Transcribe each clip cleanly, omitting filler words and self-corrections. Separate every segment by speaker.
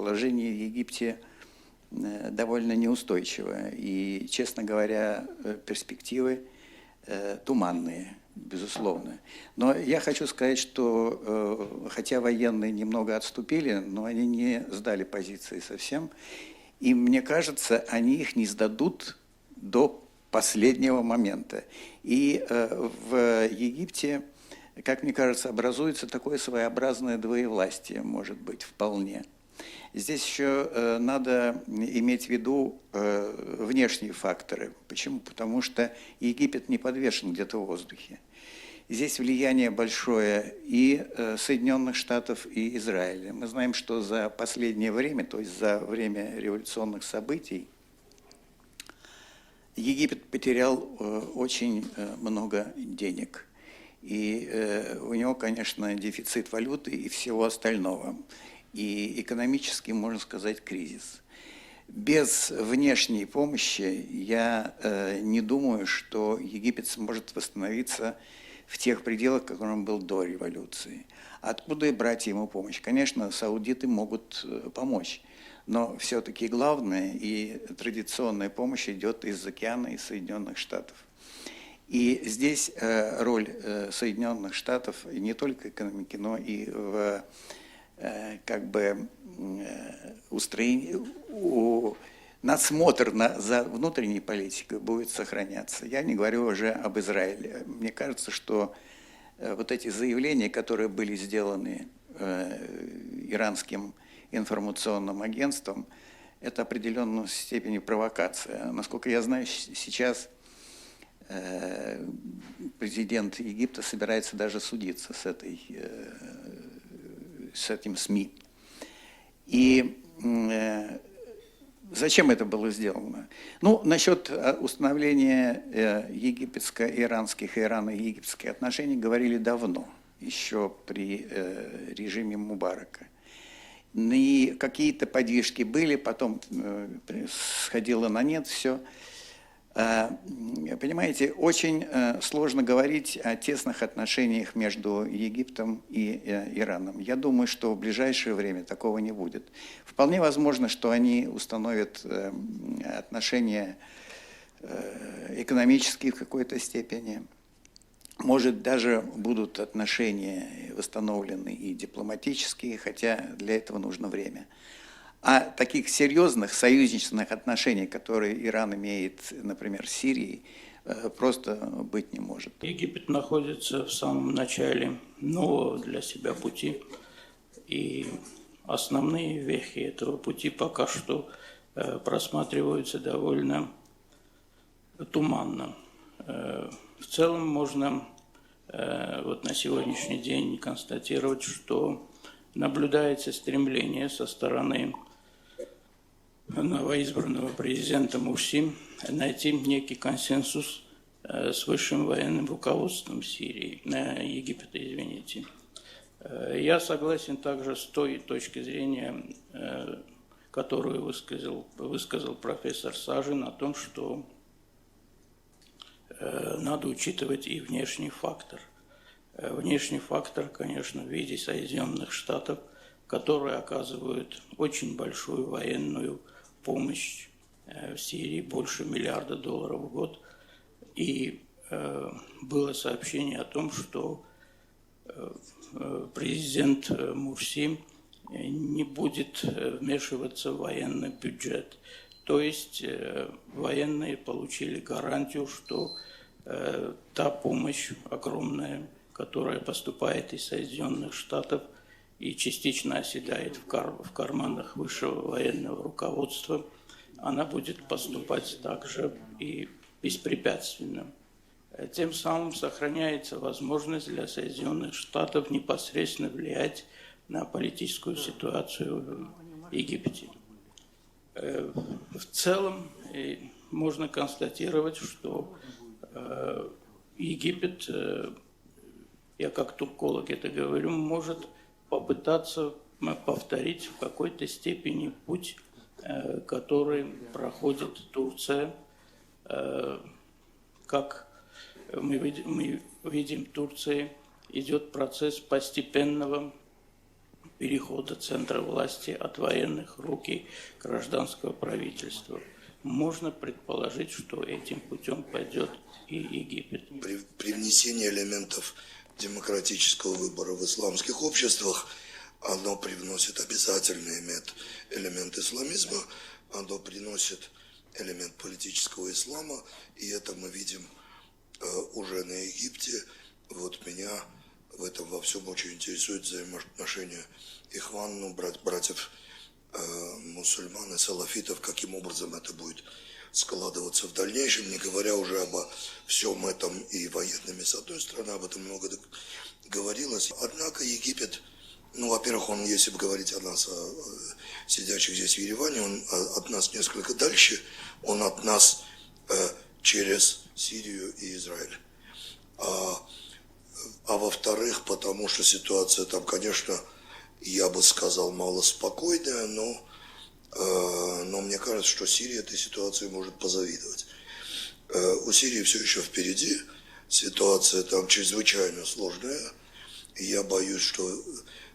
Speaker 1: положение в Египте довольно неустойчивое. И, честно говоря, перспективы туманные, безусловно. Но я хочу сказать, что хотя военные немного отступили, но они не сдали позиции совсем. И мне кажется, они их не сдадут до последнего момента. И в Египте, как мне кажется, образуется такое своеобразное двоевластие, может быть, вполне. Здесь еще надо иметь в виду внешние факторы. Почему? Потому что Египет не подвешен где-то в воздухе. Здесь влияние большое и Соединенных Штатов, и Израиля. Мы знаем, что за последнее время, то есть за время революционных событий, Египет потерял очень много денег. И у него, конечно, дефицит валюты и всего остального. И экономически, можно сказать, кризис. Без внешней помощи я не думаю, что Египет сможет восстановиться в тех пределах, в которых он был до революции. Откуда и брать ему помощь? Конечно, саудиты могут помочь, но все-таки главная и традиционная помощь идет из океана, из Соединенных Штатов. И здесь роль Соединенных Штатов не только экономики, но и в как бы надсмотр за внутренней политикой будет сохраняться. Я не говорю уже об Израиле. Мне кажется, что вот эти заявления, которые были сделаны иранским информационным агентством, это определенной степени провокация. Насколько я знаю, сейчас президент Египта собирается даже судиться с этим СМИ. И зачем это было сделано? Ну, насчет установления египетско-иранских и ирано-египетских отношений говорили давно, еще при режиме Мубарака. И какие-то подвижки были, потом сходило на нет все. Понимаете, очень сложно говорить о тесных отношениях между Египтом и Ираном. Я думаю, что в ближайшее время такого не будет. Вполне возможно, что они установят отношения экономические в какой-то степени. Может, даже будут отношения восстановлены и дипломатические, хотя для этого нужно время. А таких серьезных союзничных отношений, которые Иран имеет, например, с Сирией, просто быть не может.
Speaker 2: Египет находится в самом начале нового для себя пути, и основные вехи этого пути пока что просматриваются довольно туманно. В целом можно вот на сегодняшний день констатировать, что наблюдается стремление со стороны новоизбранного президента Мурси найти некий консенсус с высшим военным руководством Египта, извините. Я согласен также с той точки зрения, которую высказал профессор Сажин, о том, что надо учитывать и внешний фактор. Внешний фактор, конечно, в виде Соединенных Штатов, которые оказывают очень большую военную помощь в Сирии, больше $1 миллиарда в год. И было сообщение о том, что президент Мурси не будет вмешиваться в военный бюджет. То есть военные получили гарантию, что та помощь огромная, которая поступает из Соединенных Штатов и частично оседает в карманах высшего военного руководства, она будет поступать также и беспрепятственно. Тем самым сохраняется возможность для Соединенных Штатов непосредственно влиять на политическую ситуацию в Египте. В целом можно констатировать, что Египет, я как турколог это говорю, может попытаться повторить в какой-то степени путь, который проходит Турция. Как мы видим, в Турции идет процесс постепенного перехода центра власти от военных в руки гражданского правительства. Можно предположить, что этим путем пойдет и Египет.
Speaker 3: При внесении элементов демократического выбора в исламских обществах оно привносит обязательный элемент исламизма, оно приносит элемент политического ислама, и это мы видим уже на Египте. Вот меня в этом во всем очень интересует взаимоотношения ихван, братьев мусульман и салафитов, каким образом это будет складываться в дальнейшем, не говоря уже обо всем этом и военными с одной стороны, об этом много говорилось. Однако Египет, во-первых, он, если бы говорить о нас, о сидящих здесь в Ереване, он от нас несколько дальше, он от нас через Сирию и Израиль. А во-вторых, потому что ситуация там, конечно, я бы сказал, мало спокойная, но мне кажется, что Сирия этой ситуации может позавидовать. У Сирии все еще впереди, ситуация там чрезвычайно сложная, и я боюсь, что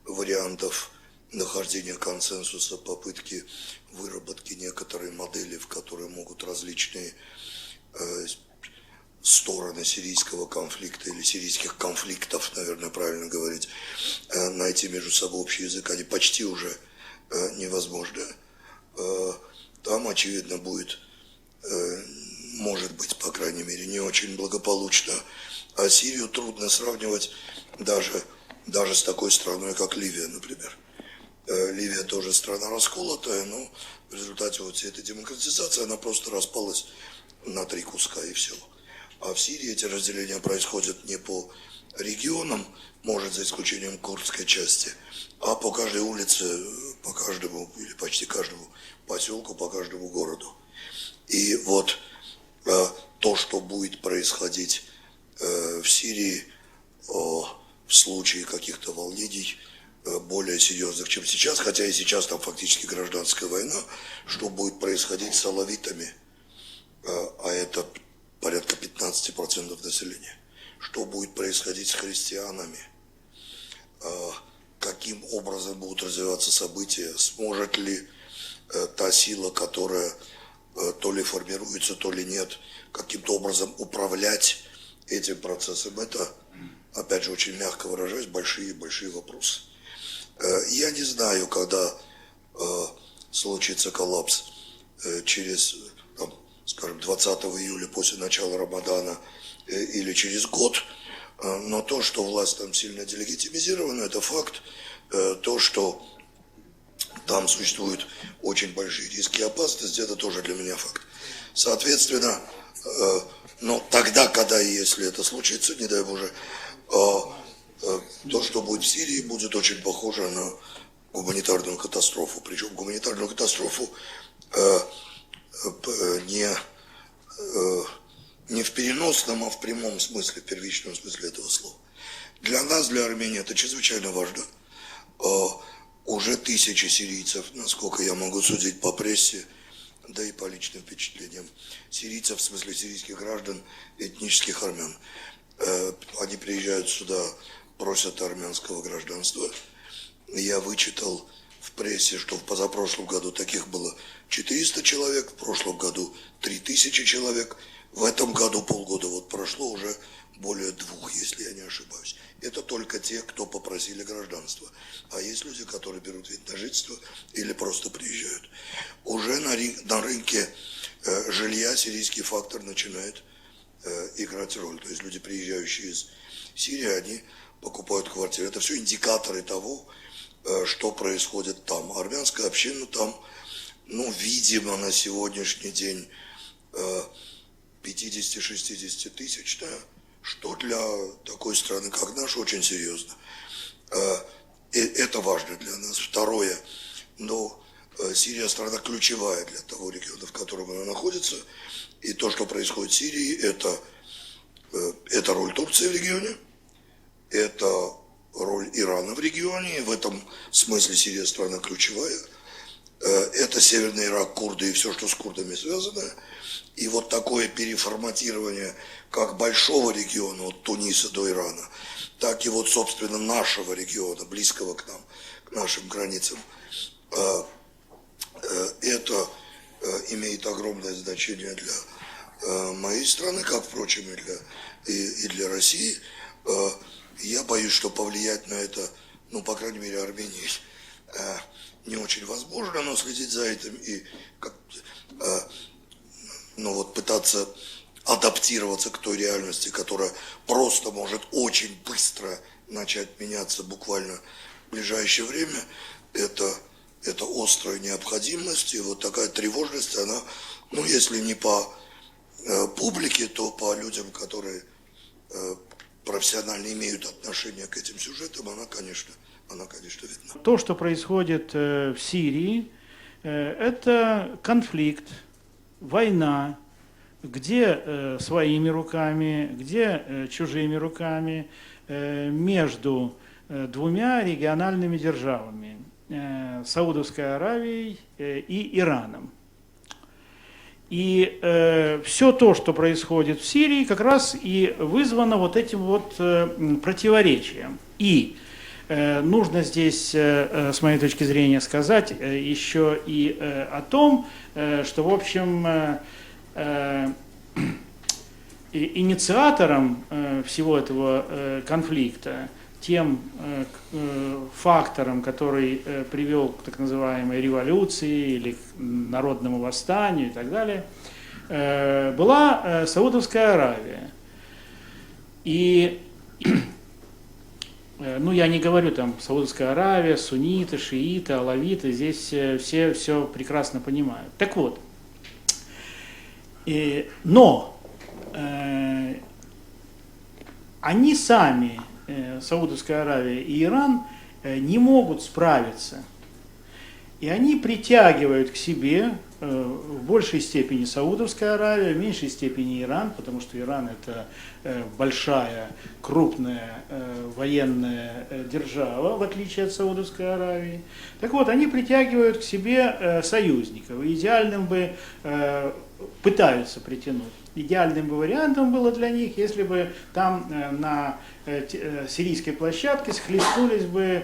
Speaker 3: вариантов нахождения консенсуса, попытки выработки некоторой модели, в которой могут различные стороны сирийского конфликта или сирийских конфликтов, наверное, правильно говорить, найти между собой общий язык, они почти уже невозможны. Там, очевидно, будет, может быть, по крайней мере, не очень благополучно. А Сирию трудно сравнивать даже с такой страной, как Ливия, например. Ливия тоже страна расколотая, но в результате вот всей этой демократизации она просто распалась на 3 куска и все. А в Сирии эти разделения происходят не по регионам, может, за исключением курдской части, а по каждой улице, по каждому или почти каждому поселку, по каждому городу. И вот то, что будет происходить в Сирии в случае каких-то волнений более серьезных, чем сейчас, хотя и сейчас там фактически гражданская война, что будет происходить с алавитами, а это порядка 15% населения, что будет происходить с христианами, каким образом будут развиваться события, сможет ли та сила, которая то ли формируется, то ли нет, каким-то образом управлять этим процессом. Это, опять же, очень мягко выражаясь, большие вопросы. Я не знаю, когда случится коллапс через, скажем, 20 июля после начала Рамадана или через год, но то, что власть там сильно делегитимизирована, это факт. То, что там существуют очень большие риски и опасности, это тоже для меня факт. Соответственно, тогда, когда и если это случится, не дай Боже, то, что будет в Сирии, будет очень похоже на гуманитарную катастрофу. Причем гуманитарную катастрофу не в переносном, а в прямом смысле, в первичном смысле этого слова. Для нас, для Армении, это чрезвычайно важно. Уже тысячи сирийцев, насколько я могу судить по прессе, да и по личным впечатлениям, сирийцев, в смысле сирийских граждан, этнических армян, они приезжают сюда, просят армянского гражданства. Я вычитал в прессе, что в позапрошлом году таких было 400 человек, в прошлом году 3000 человек, в этом году полгода вот прошло уже более 2, если я не ошибаюсь. Это только те, кто попросили гражданство. А есть люди, которые берут вид на жительство или просто приезжают. Уже на рынке жилья сирийский фактор начинает играть роль. То есть люди, приезжающие из Сирии, они покупают квартиры. Это все индикаторы того, что происходит там. Армянская община там, видимо, на сегодняшний день 50-60 тысяч, да, что для такой страны, как наша, очень серьезно. Это важно для нас. Второе, Сирия страна ключевая для того региона, в котором она находится. И то, что происходит в Сирии, это роль Турции в регионе, это роль Ирана в регионе. И в этом смысле Сирия страна ключевая. Это Северный Ирак, курды и все, что с курдами связано. И вот такое переформатирование как большого региона, от Туниса до Ирана, так и вот, собственно, нашего региона, близкого к нам, к нашим границам. Это имеет огромное значение для моей страны, как, впрочем, и для России. Я боюсь, что повлиять на это, ну, по крайней мере, Армении не очень возможно, но следить за этим и ну, вот пытаться адаптироваться к той реальности, которая просто может очень быстро начать меняться буквально в ближайшее время, это острая необходимость, и вот такая тревожность, она, ну, если не по публике, то по людям, которые профессионально имеют отношение к этим сюжетам, она, конечно, видна.
Speaker 4: То, что происходит в Сирии, это конфликт, война, где своими руками, где чужими руками, между двумя региональными державами, Саудовской Аравией и Ираном. И все то, что происходит в Сирии, как раз и вызвано вот этим вот противоречием. И нужно здесь, с моей точки зрения, сказать еще и о том, что, в общем, инициатором всего этого конфликта, тем фактором, который привел к так называемой революции или к народному восстанию и так далее, была Саудовская Аравия. И, ну, я не говорю там Саудовская Аравия, сунниты, шииты, алавиты, здесь все прекрасно понимают. Так вот, но они сами, Саудовская Аравия и Иран, не могут справиться. И они притягивают к себе в большей степени Саудовская Аравия, в меньшей степени Иран, потому что Иран это большая, крупная военная держава, в отличие от Саудовской Аравии. Так вот, они притягивают к себе союзников. И идеальным бы пытаются притянуть. Идеальным бы вариантом было для них, если бы там на сирийской площадке схлестнулись бы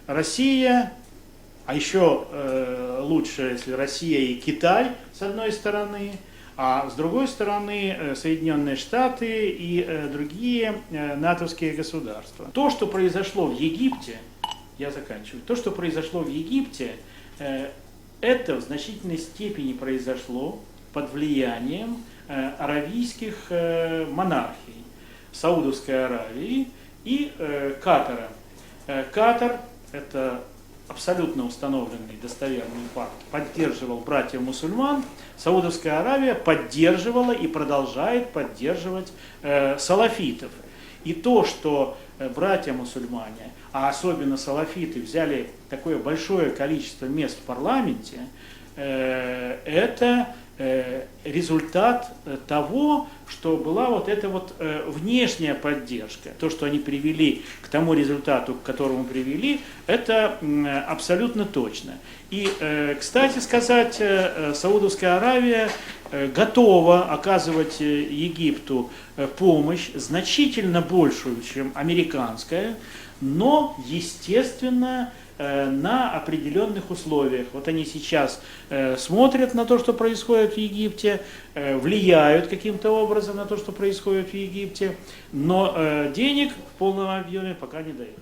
Speaker 4: Россия, а еще лучше, если Россия и Китай с одной стороны, а с другой стороны Соединенные Штаты и другие натовские государства. То, что произошло в Египте, я заканчиваю, то, что произошло в Египте, это в значительной степени произошло под влиянием аравийских монархий, Саудовской Аравии и Катара. Катар, это абсолютно установленный достоверный факт, поддерживал братьев-мусульман, Саудовская Аравия поддерживала и продолжает поддерживать салафитов. И то, что братья-мусульмане, а особенно салафиты, взяли такое большое количество мест в парламенте, это результат того, что была вот эта вот внешняя поддержка. То, что они привели к тому результату, к которому привели, это абсолютно точно. И, кстати сказать, Саудовская Аравия готова оказывать Египту помощь значительно большую, чем американская, но, естественно, на определенных условиях. Вот они сейчас смотрят на то, что происходит в Египте, влияют каким-то образом на то, что происходит в Египте, но денег в полном объеме пока не дают.